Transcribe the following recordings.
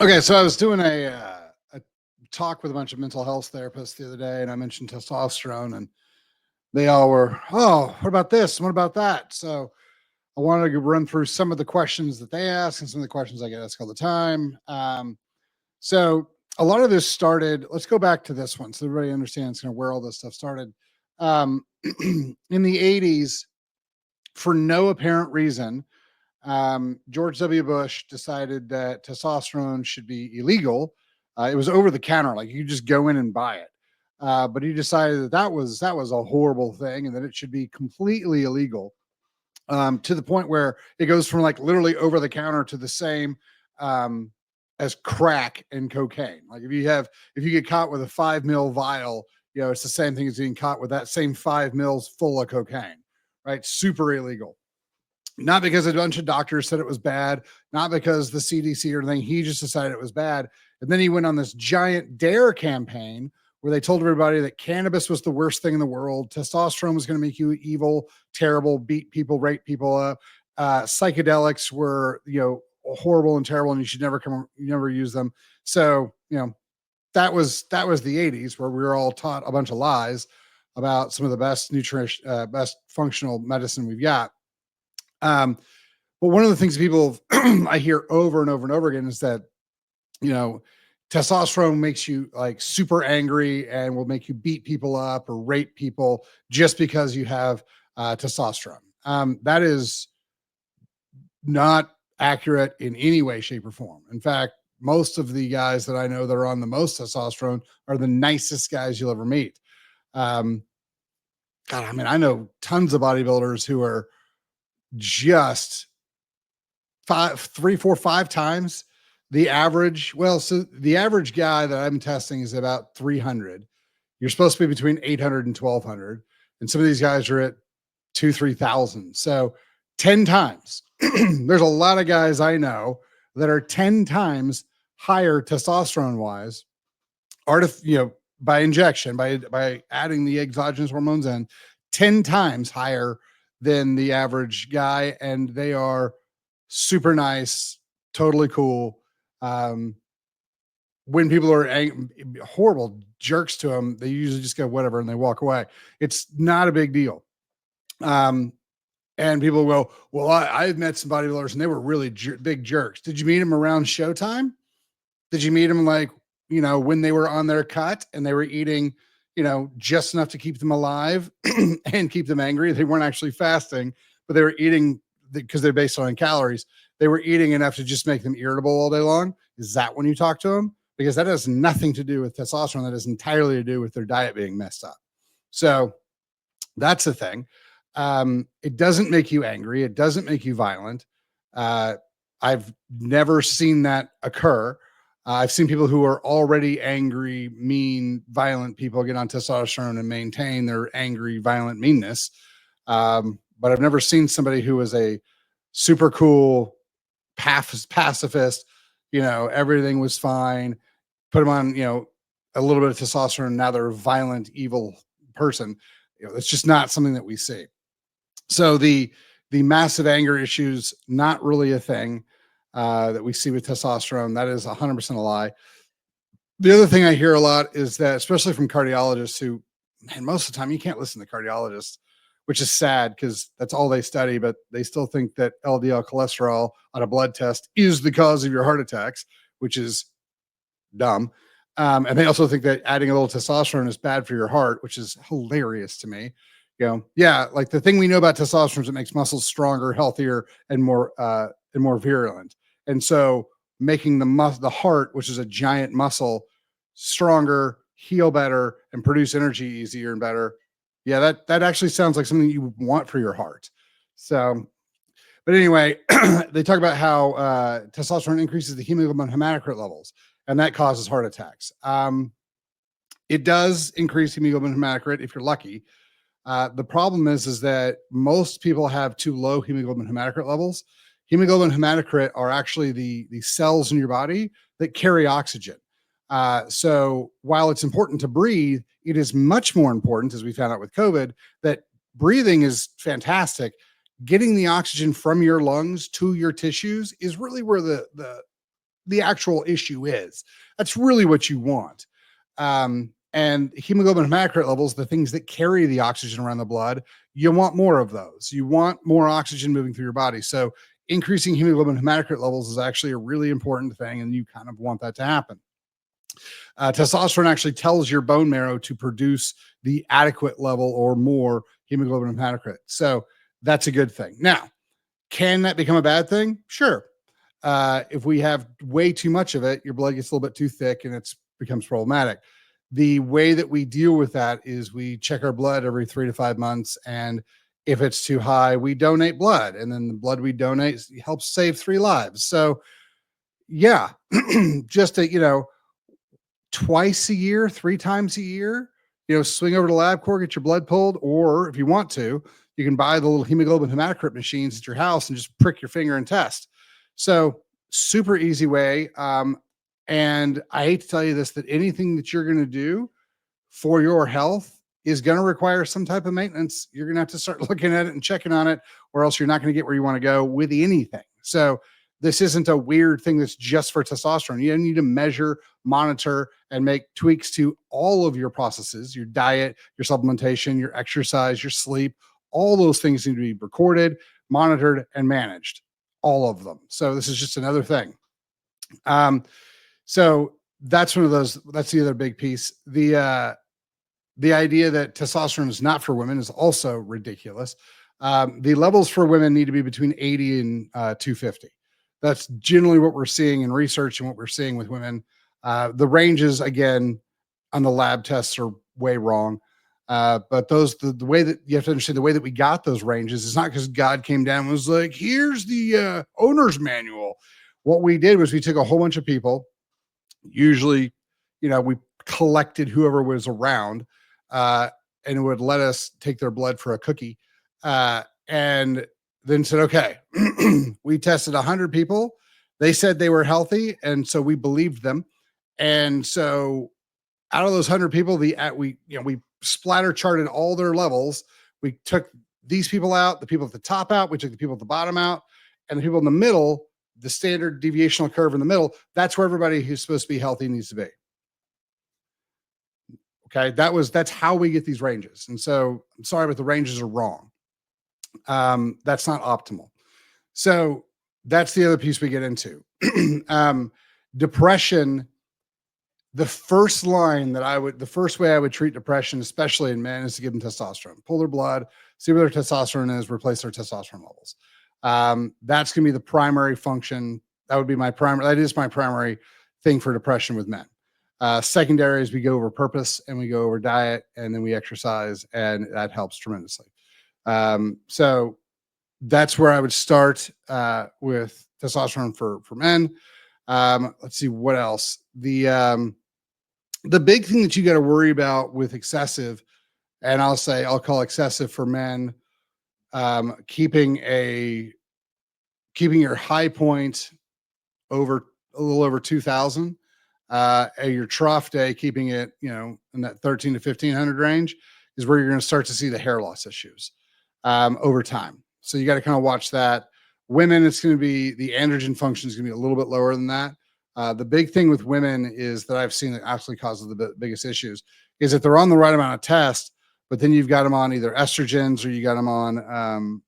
Okay, so I was doing a talk with a bunch of mental health therapists the other day, and I mentioned testosterone, and they all were, "Oh, what about this? What about that?" So I wanted to run through some of the questions that they ask and some of the questions I get asked all the time. So a lot of this started. Let's go back to this one so everybody understands kind of where all this stuff started. Um, in the '80s, for no apparent reason, George W. Bush decided that testosterone should be illegal. It was over the counter, like you could just go in and buy it. But he decided that that was a horrible thing, and that it should be completely illegal. To the point where it goes from like literally over the counter to the same um, as crack and cocaine. Like if you get caught with a 5 ml vial, it's the same thing as being caught with that same 5 mils full of cocaine, right? Super illegal. Not because a bunch of doctors said it was bad, not because the CDC or anything. He just decided it was bad. And then he went on this giant dare campaign where they told everybody that cannabis was the worst thing in the world. Testosterone was going to make you evil, terrible, beat people, rape people up. Psychedelics were, horrible and terrible, and you should never use them. So, that was the '80s, where we were all taught a bunch of lies about some of the best nutrition, best functional medicine we've got. Um, but one of the things people I hear over and over and over again is that, you know, testosterone makes you like super angry and will make you beat people up or rape people just because you have testosterone. That is not accurate in any way, shape, or form. In fact, most of the guys that I know that are on the most testosterone are the nicest guys you'll ever meet. Um, God, I mean, I know tons of bodybuilders who are just three, four, five times the average. Well, so the average guy that I'm testing is about 300. You're supposed to be between 800 and 1200. And some of these guys are at 3,000. So 10 times. There's a lot of guys I know that are 10 times higher testosterone wise, by injection, by adding the exogenous hormones in, 10 times higher than the average guy. And they are super nice, totally cool. When people are horrible jerks to them, they usually just go whatever and they walk away. It's not a big deal. And people go, well, I've met some bodybuilders and they were really big jerks. Did you meet them around showtime? Did you meet them when they were on their cut and they were eating, just enough to keep them alive and keep them angry? They weren't actually fasting, but they were eating because they're based on calories. They were eating enough to just make them irritable all day long. Is that when you talk to them? Because that has nothing to do with testosterone. That has entirely to do with their diet being messed up. So that's the thing. It doesn't make you angry. It doesn't make you violent. I've never seen that occur. I've seen people who are already angry, mean, violent people get on testosterone and maintain their angry, violent meanness. But I've never seen somebody who is a super cool pacifist. Everything was fine. Put them on, a little bit of testosterone. Now they're a violent, evil person. It's just not something that we see. So the massive anger issues, not really a thing that we see with testosterone. That is 100% a lie. The other thing I hear a lot is that, especially from cardiologists who, man, most of the time you can't listen to cardiologists, which is sad because that's all they study, but they still think that LDL cholesterol on a blood test is the cause of your heart attacks, which is dumb. And they also think that adding a little testosterone is bad for your heart, which is hilarious to me. Like the thing we know about testosterone is it makes muscles stronger, healthier, and more virulent. And so making the heart, which is a giant muscle, stronger, heal better, and produce energy easier and better. Yeah, that actually sounds like something you want for your heart. So, but anyway, they talk about how testosterone increases the hemoglobin hematocrit levels, and that causes heart attacks. It does increase hemoglobin hematocrit if you're lucky. The problem is that most people have too low hemoglobin hematocrit levels. Hemoglobin hematocrit are actually the cells in your body that carry oxygen. So while it's important to breathe, it is much more important, as we found out with COVID, that breathing is fantastic. Getting the oxygen from your lungs to your tissues is really where the the actual issue is. That's really what you want. And hemoglobin hematocrit levels, the things that carry the oxygen around the blood, you want more of those. You want more oxygen moving through your body. So increasing hemoglobin hematocrit levels is actually a really important thing, and you kind of want that to happen. Testosterone actually tells your bone marrow to produce the adequate level or more hemoglobin hematocrit. So that's a good thing. Now, can that become a bad thing? Sure. If we have way too much of it, your blood gets a little bit too thick and it becomes problematic. The way that we deal with that is we check our blood every 3 to 5 months. And if it's too high, we donate blood. And then the blood we donate helps save 3 lives. So yeah, just twice a year, 3 times a year, swing over to LabCorp, get your blood pulled, or if you want to, you can buy the little hemoglobin hematocrit machines at your house and just prick your finger and test. So super easy way. And I hate to tell you this, that anything that you're going to do for your health is going to require some type of maintenance. You're going to have to start looking at it and checking on it, or else you're not going to get where you want to go with anything. So this isn't a weird thing that's just for testosterone. You need to measure, monitor, and make tweaks to all of your processes, your diet, your supplementation, your exercise, your sleep. All those things need to be recorded, monitored, and managed. All of them. So this is just another thing. So that's one of those. That's the other big piece. The idea that testosterone is not for women is also ridiculous. The levels for women need to be between 80 and 250. That's generally what we're seeing in research and what we're seeing with women. The ranges, again, on the lab tests are way wrong. But the way that you have to understand, the way that we got those ranges is not because God came down and was like, here's the owner's manual. What we did was we took a whole bunch of people, usually, we collected whoever was around, and it would let us take their blood for a cookie. And then said, okay, we tested 100 people. They said they were healthy. And so we believed them. And so out of those 100 people, we splatter charted all their levels. We took these people out, the people at the top out. We took the people at the bottom out, and the people in the middle, the standard deviational curve in the middle. That's where everybody who's supposed to be healthy needs to be. Okay. That's how we get these ranges. And so I'm sorry, but the ranges are wrong. That's not optimal. So that's the other piece we get into. Depression. The first way I would treat depression, especially in men, is to give them testosterone. Pull their blood, see where their testosterone is, replace their testosterone levels. That's going to be the primary function. That is my primary thing for depression with men. Secondary is we go over purpose and we go over diet, and then we exercise, and that helps tremendously. So that's where I would start with testosterone for men. Let's see what else. The big thing that you got to worry about with excessive, and I'll call excessive for men, keeping your high point a little over 2000, your trough day, keeping it, in that 13 to 1500 range is where you're going to start to see the hair loss issues, over time. So you got to kind of watch that. Women, it's going to be, the androgen function is going to be a little bit lower than that. The big thing with women is that I've seen that actually causes the biggest issues is that they're on the right amount of test, but then you've got them on either estrogens or you got them on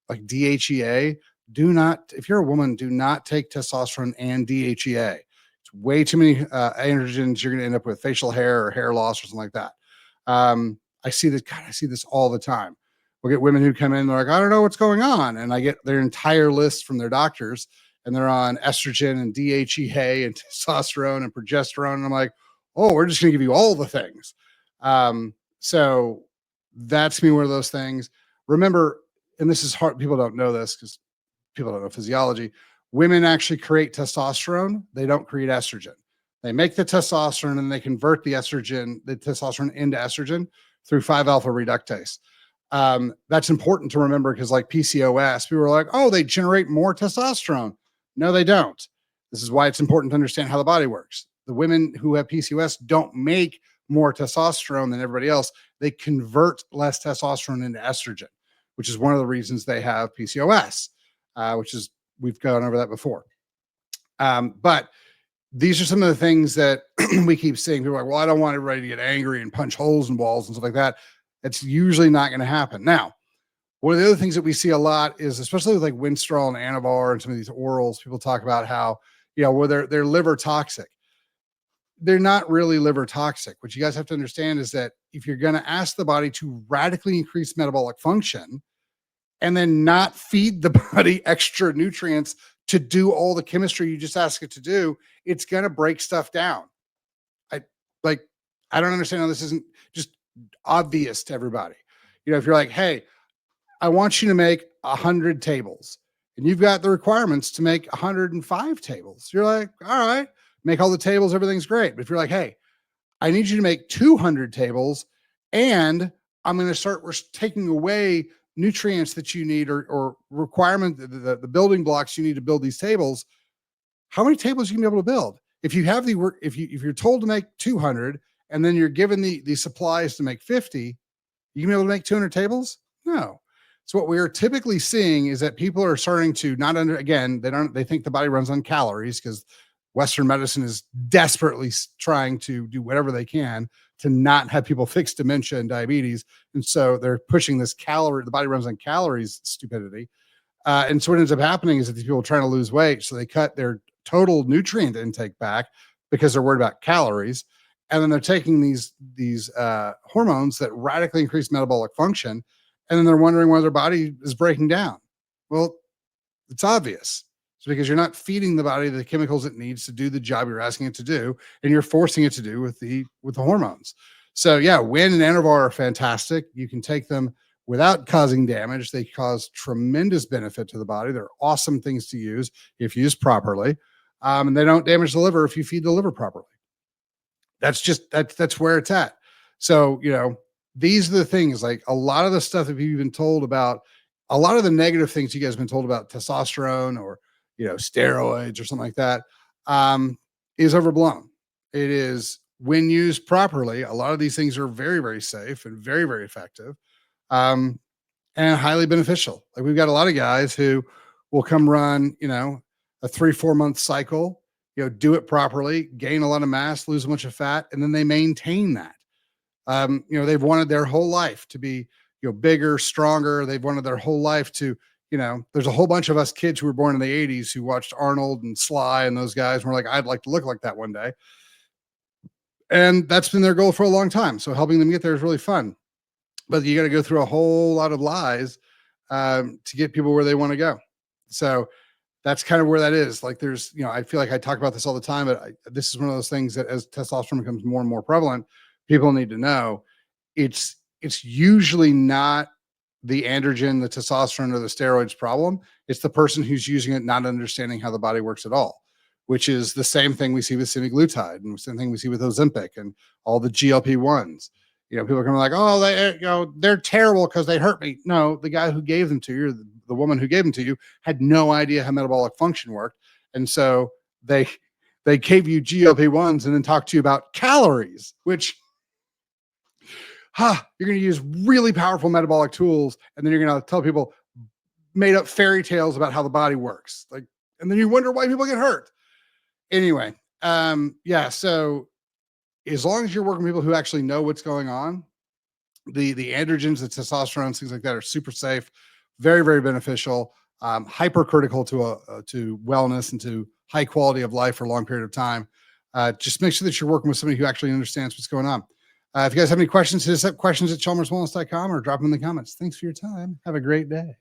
like DHEA. If you're a woman, do not take testosterone and DHEA. It's way too many androgens. You're going to end up with facial hair or hair loss or something like that. I see this all the time. We'll get women who come in, they're like, I don't know what's going on. And I get their entire list from their doctors, and they're on estrogen and DHEA and testosterone and progesterone. And I'm like, oh, we're just going to give you all the things. So that's going to be one of those things. Remember, and this is hard, people don't know this because people don't know physiology. Women actually create testosterone. They don't create estrogen. They make the testosterone and they convert the testosterone into estrogen through 5-alpha reductase. That's important to remember because, like PCOS, people are like, oh, they generate more testosterone. No, they don't. This is why it's important to understand how the body works. The women who have PCOS don't make more testosterone than everybody else. They convert less testosterone into estrogen, which is one of the reasons they have PCOS, we've gone over that before. But these are some of the things that we keep seeing. People are like, well, I don't want everybody to get angry and punch holes in walls and stuff like that. It's usually not going to happen. Now, one of the other things that we see a lot is, especially with like Winstrol and Anavar and some of these orals, people talk about how, well, they're liver toxic. They're not really liver toxic. What you guys have to understand is that if you're going to ask the body to radically increase metabolic function and then not feed the body extra nutrients to do all the chemistry you just ask it to do, it's going to break stuff down. I don't understand how this isn't just obvious to everybody. If you're like, hey, I want you to make 100 tables and you've got the requirements to make 105 tables. You're like, all right, make all the tables. Everything's great. But if you're like, hey, I need you to make 200 tables and I'm going to start taking away nutrients that you need or requirement, the building blocks you need to build these tables, how many tables you can be able to build? If you have the work, if you're told to make 200 and then you're given the supplies to make 50, you can be able to make 200 tables? No. So what we are typically seeing is that people are starting to they think the body runs on calories because Western medicine is desperately trying to do whatever they can to not have people fix dementia and diabetes. And so they're pushing this the body runs on calories stupidity. And so what ends up happening is that these people are trying to lose weight. So they cut their total nutrient intake back because they're worried about calories. And then they're taking these hormones that radically increase metabolic function. And then they're wondering why their body is breaking down. Well, it's obvious. It's because you're not feeding the body the chemicals it needs to do the job you're asking it to do, and you're forcing it to do with the hormones. So yeah, Win and Anavar are fantastic. You can take them without causing damage. They cause tremendous benefit to the body. They're awesome things to use if used properly, and they don't damage the liver if you feed the liver properly. That's where it's at. So these are the things, like a lot of the stuff that you've been told about, a lot of the negative things you guys have been told about testosterone or steroids or something like that, is overblown. It is, when used properly, a lot of these things are very, very safe and very, very effective, and highly beneficial. Like we've got a lot of guys who will come run, a 3-4 month cycle, do it properly, gain a lot of mass, lose a bunch of fat, and then they maintain that. They've wanted their whole life to be, bigger, stronger. They've wanted their whole life to, there's a whole bunch of us kids who were born in the 80s who watched Arnold and Sly and those guys. And we're like, I'd like to look like that one day. And that's been their goal for a long time. So helping them get there is really fun. But you got to go through a whole lot of lies to get people where they want to go. So that's kind of where that is. Like there's, I feel like I talk about this all the time, but this is one of those things that as testosterone becomes more and more prevalent, people need to know it's usually not the androgen, the testosterone, or the steroids problem. It's the person who's using it not understanding how the body works at all, which is the same thing we see with semaglutide and the same thing we see with Ozempic and all the GLP-1s. People are coming like, oh, they're terrible because they hurt me. No, the guy who gave them to you, the woman who gave them to you, had no idea how metabolic function worked. And so they gave you GLP-1s and then talked to you about calories, which you're going to use really powerful metabolic tools. And then you're going to tell people made up fairy tales about how the body works. And then you wonder why people get hurt. Anyway. So as long as you're working with people who actually know what's going on, the androgens, the testosterone, things like that are super safe, very, very beneficial, hypercritical to wellness and to high quality of life for a long period of time. Just make sure that you're working with somebody who actually understands what's going on. If you guys have any questions, hit us up, questions@chalmerswellness.com, or drop them in the comments. Thanks for your time. Have a great day.